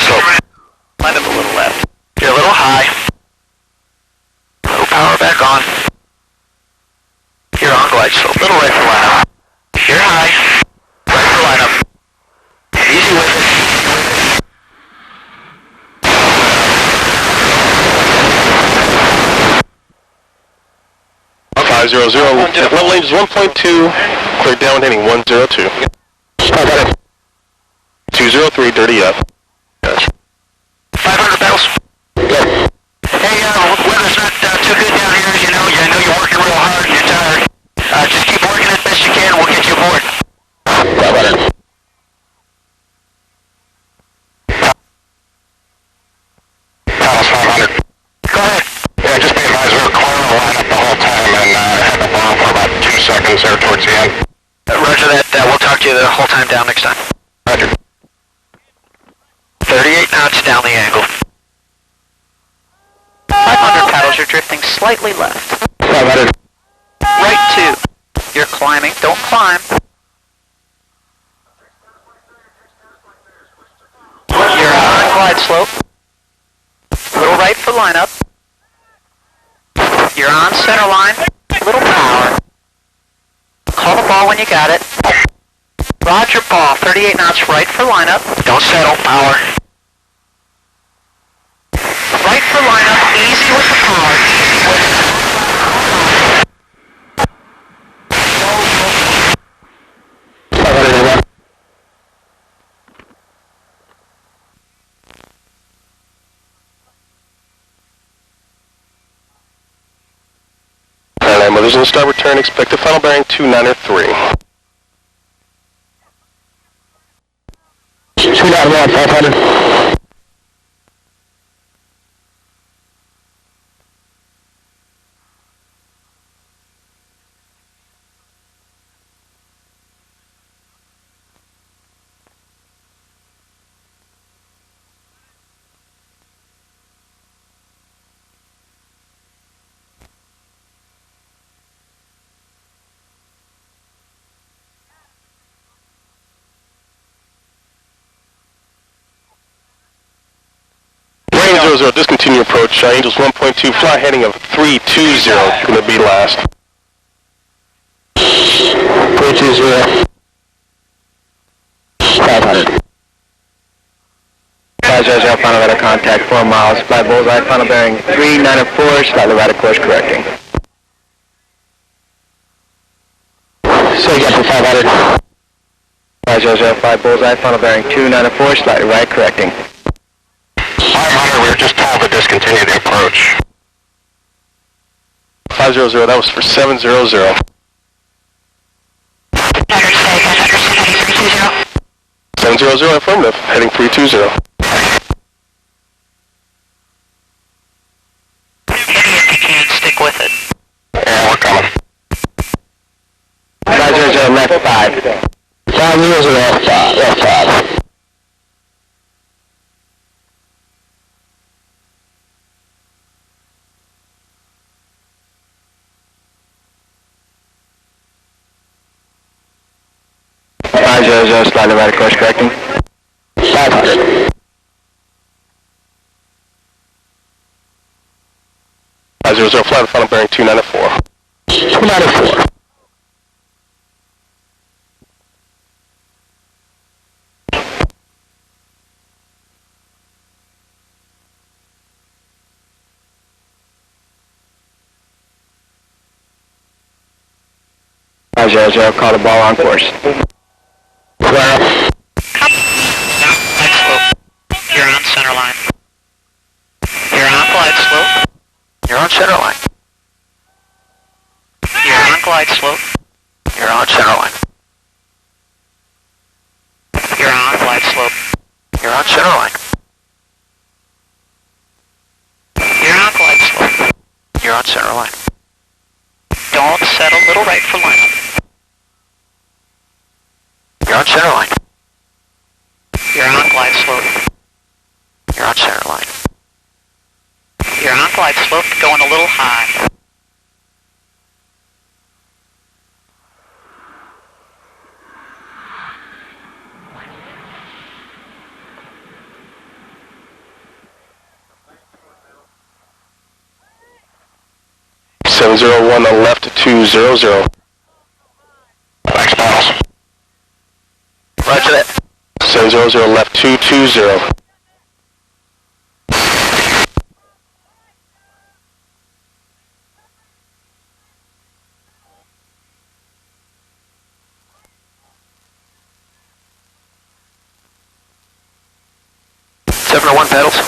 slope. Line up a little left. You're a little high. Little power back on. You're on glide slope. Little right for lineup. You're high. Right for lineup. Easy with it. 500. At level range is 1.2. Clear down heading 102. 203, dirty up. 500 bells. Good. Hey, weather's not too good down here, as you know. I know you're working real hard and you're tired. Just keep working as best you can and we'll get you aboard. 500. Thomas 500. Go ahead. Yeah, just be advised we were clear of the lineup the whole time and had the bomb for about 2 seconds there towards the end. Roger that. We'll talk to you the whole time down next time. Roger. 38 knots down the angle. 500 paddles, you're drifting slightly left. 500. Right 2. You're climbing, don't climb. You're on glide slope. Little right for lineup. You're on center line. Little power. Call the ball when you got it. Roger ball, 38 knots right for lineup. Don't settle. Power. Right for lineup, easy with the power. Easy with it. Mothers in start return, expect a final bearing 293. 291, 500. Range 00, discontinue approach. Angels 1.2, fly heading of 320. You're going to be last. 320. 500. 500, final radar contact, 4 miles. Fly bullseye, final bearing 394, slightly right of course correcting. So you got for 500. 500, fly bullseye, final bearing 294, slightly right correcting. 500, we were just told to discontinue the approach. 500, that was for 700. 700, affirmative, heading 320. If you can, stick with it. Yeah, we're coming. 500, left 5. 500, left 5, left 5. Slightly right of course correcting. 500. 500, fly the final bearing 294. 294. Call the ball on course. Clear. Glide slope. You're on center line. You're on glide slope. You're on center line. You're on glide slope. You're on center line. You're on glide slope. You're on center line. You're on glide slope. You're on center line. Don't settle, little right for lineup. You're on center line. You're on glide slope. You're on center line. You're on glide slope, going a little high. 701 on left 200. Thanks, Miles. Roger that. 700 left 220. One pedals.